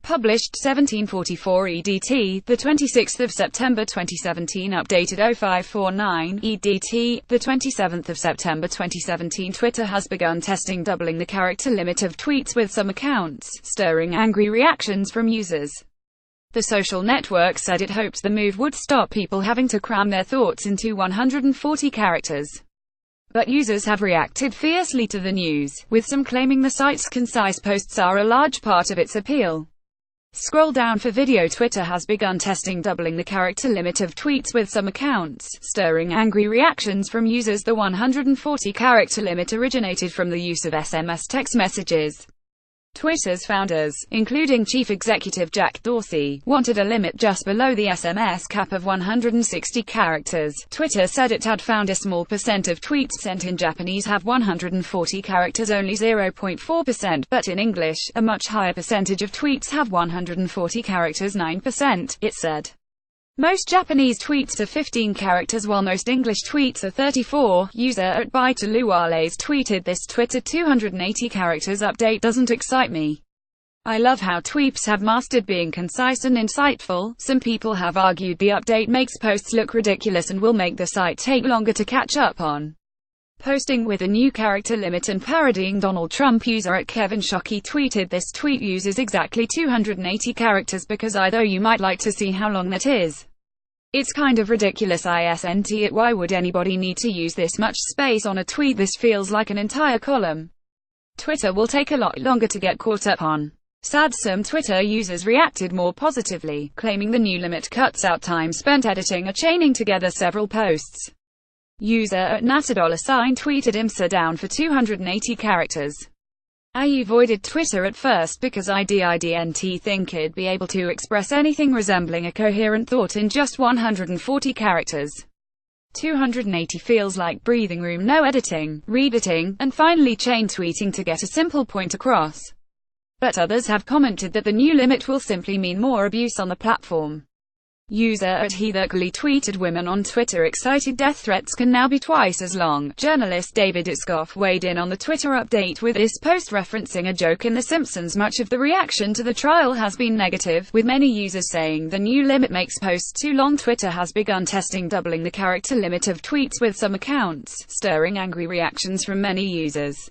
Published 1744 EDT, the 26th of September 2017. Updated 0549 EDT, the 27th of September 2017. Twitter has begun testing doubling the character limit of tweets with some accounts, stirring angry reactions from users. The social network said it hoped the move would stop people having to cram their thoughts into 140 characters. But users have reacted fiercely to the news, with some claiming the site's concise posts are a large part of its appeal. Scroll down for video. Twitter has begun testing doubling the character limit of tweets with some accounts, stirring angry reactions from users. The 140 character limit originated from the use of SMS text messages. Twitter's founders, including Chief Executive Jack Dorsey, wanted a limit just below the SMS cap of 160 characters. Twitter said it had found a small percent of tweets sent in Japanese have 140 characters, only 0.4%, but in English, a much higher percentage of tweets have 140 characters, 9%, it said. Most Japanese tweets are 15 characters while most English tweets are 34. User at Baitaluales tweeted this: Twitter 280 characters update doesn't excite me. I love how tweets have mastered being concise and insightful. Some people have argued the update makes posts look ridiculous and will make the site take longer to catch up on posting with a new character limit and parodying Donald Trump. User at Kevin Shockey tweeted this tweet uses exactly 280 characters because I though you might like to see how long that is. It's kind of ridiculous isn't it? Why would anybody need to use this much space on a tweet? This feels like an entire column. Twitter will take a lot longer to get caught up on. Sad. Some Twitter users reacted more positively, claiming the new limit cuts out time spent editing or chaining together several posts. User at $sign tweeted IMSA down for 280 characters. I avoided Twitter at first because I didn't think it'd be able to express anything resembling a coherent thought in just 140 characters. 280 feels like breathing room, no editing, reediting, and finally chain tweeting to get a simple point across. But others have commented that the new limit will simply mean more abuse on the platform. User at Heatherly tweeted women on Twitter excited death threats can now be twice as long. Journalist David Itzkoff weighed in on the Twitter update with this post referencing a joke in The Simpsons. Much of the reaction to the trial has been negative, with many users saying the new limit makes posts too long. Twitter has begun testing doubling the character limit of tweets with some accounts, stirring angry reactions from many users.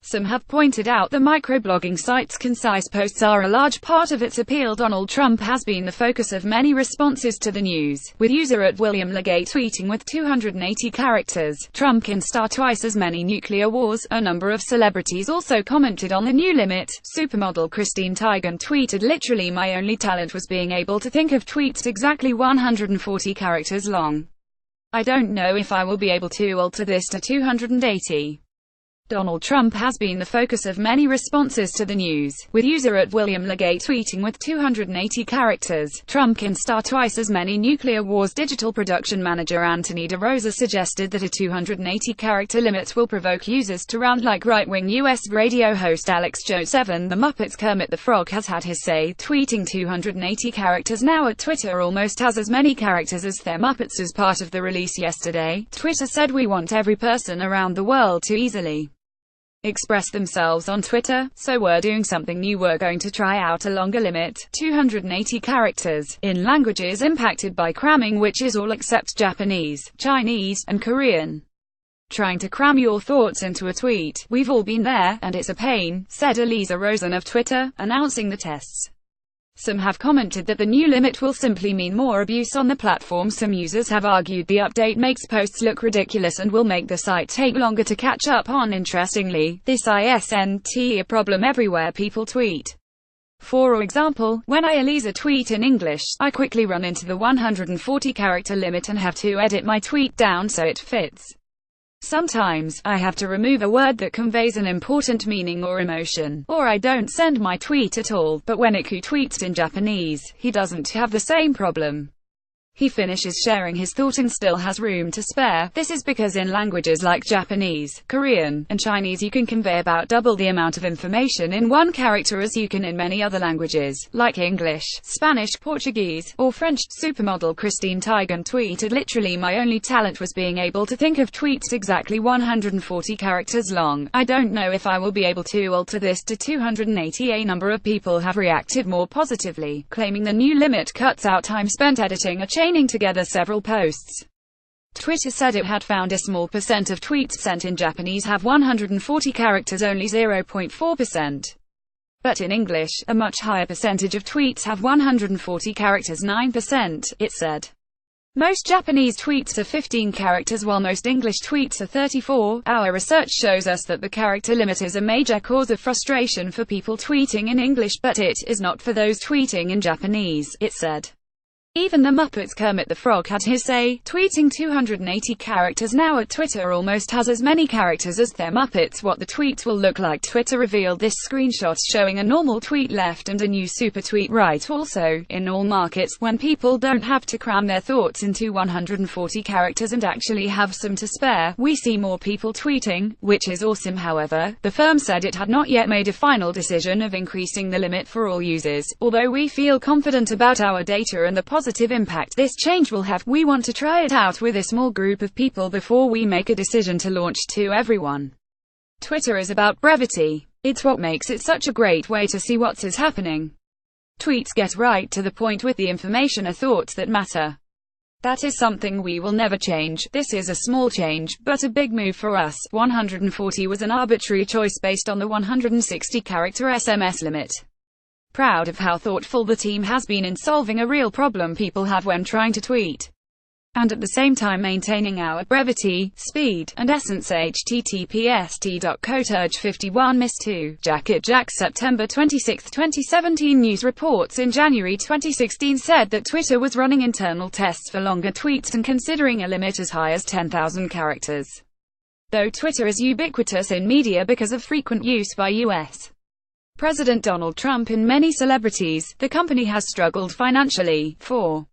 Some have pointed out the microblogging site's concise posts are a large part of its appeal. Donald Trump has been the focus of many responses to the news, with user at William Legate tweeting with 280 characters, Trump can start twice as many nuclear wars. A number of celebrities also commented on the new limit. Supermodel Christine Teigen tweeted literally my only talent was being able to think of tweets exactly 140 characters long. I don't know if I will be able to alter this to 280. Donald Trump has been the focus of many responses to the news, with user at William Legate tweeting with 280 characters, Trump can start twice as many nuclear wars. Digital production manager Anthony DeRosa suggested that a 280 character limit will provoke users to rant like right-wing U.S. radio host Alex Jones. 7. The Muppets Kermit the Frog has had his say, tweeting 280 characters now at Twitter almost has as many characters as their Muppets. As part of the release yesterday, Twitter said we want every person around the world to easily express themselves on Twitter, so we're doing something new. We're going to try out a longer limit, 280 characters, in languages impacted by cramming, which is all except Japanese, Chinese, and Korean. Trying to cram your thoughts into a tweet, we've all been there, and it's a pain, said Eliza Rosen of Twitter, announcing the tests. Some have commented that the new limit will simply mean more abuse on the platform. Some users have argued the update makes posts look ridiculous and will make the site take longer to catch up on. Interestingly, this isn't a problem everywhere people tweet. For example, when I Eliza tweet in English, I quickly run into the 140 character limit and have to edit my tweet down so it fits. Sometimes, I have to remove a word that conveys an important meaning or emotion, or I don't send my tweet at all. But when Iku tweets in Japanese, he doesn't have the same problem. He finishes sharing his thought and still has room to spare. This is because in languages like Japanese, Korean, and Chinese you can convey about double the amount of information in one character as you can in many other languages, like English, Spanish, Portuguese, or French. Supermodel Christine Teigen tweeted, "Literally my only talent was being able to think of tweets exactly 140 characters long. I don't know if I will be able to alter this to 280. A number of people have reacted more positively, claiming the new limit cuts out time spent editing or chaining together several posts." Twitter said it had found a small percent of tweets sent in Japanese have 140 characters, only 0.4%. But in English, a much higher percentage of tweets have 140 characters, 9%, it said. Most Japanese tweets are 15 characters while most English tweets are 34. Our research shows us that the character limit is a major cause of frustration for people tweeting in English, but it is not for those tweeting in Japanese, it said. Even the Muppets' Kermit the Frog had his say, tweeting 280 characters now at Twitter almost has as many characters as their Muppets. What the tweets will look like. Twitter revealed this screenshot showing a normal tweet left and a new super tweet right. Also, in all markets, when people don't have to cram their thoughts into 140 characters and actually have some to spare, we see more people tweeting, which is awesome. However, the firm said it had not yet made a final decision of increasing the limit for all users. Although we feel confident about our data and the positive impact this change will have, we want to try it out with a small group of people before we make a decision to launch to everyone. Twitter is about brevity. It's what makes it such a great way to see what is happening. Tweets get right to the point with the information or thoughts that matter. That is something we will never change. This is a small change, but a big move for us. 140 was an arbitrary choice based on the 160-character SMS limit. Proud of how thoughtful the team has been in solving a real problem people have when trying to tweet, and at the same time maintaining our brevity, speed, and essence. https://t.co/51mis2 Jacket Jack. September 26, 2017 News reports in January 2016 said that Twitter was running internal tests for longer tweets and considering a limit as high as 10,000 characters. Though Twitter is ubiquitous in media because of frequent use by U.S. President Donald Trump and many celebrities, the company has struggled financially. For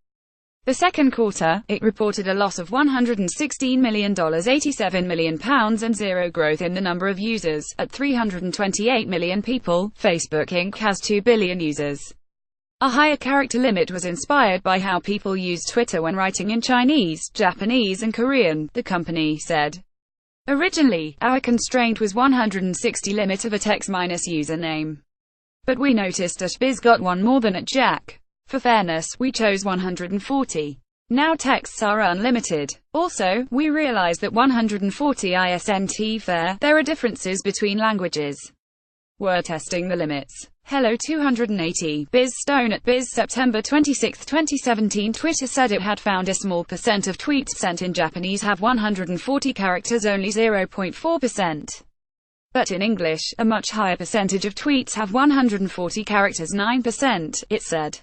the second quarter, it reported a loss of $116 million, £87 million, and zero growth in the number of users. At 328 million people, Facebook Inc. has 2 billion users. A higher character limit was inspired by how people use Twitter when writing in Chinese, Japanese, and Korean, the company said. Originally, our constraint was 160 limit of a text minus username. But we noticed that Biz got one more than at Jack. For fairness, we chose 140. Now texts are unlimited. Also, we realize that 140 isn't fair. There are differences between languages. We're testing the limits. Hello 280. Biz Stone at Biz. September 26, 2017 Twitter said it had found a small percent of tweets sent in Japanese have 140 characters, only 0.4%. But in English, a much higher percentage of tweets have 140 characters, 9%, it said.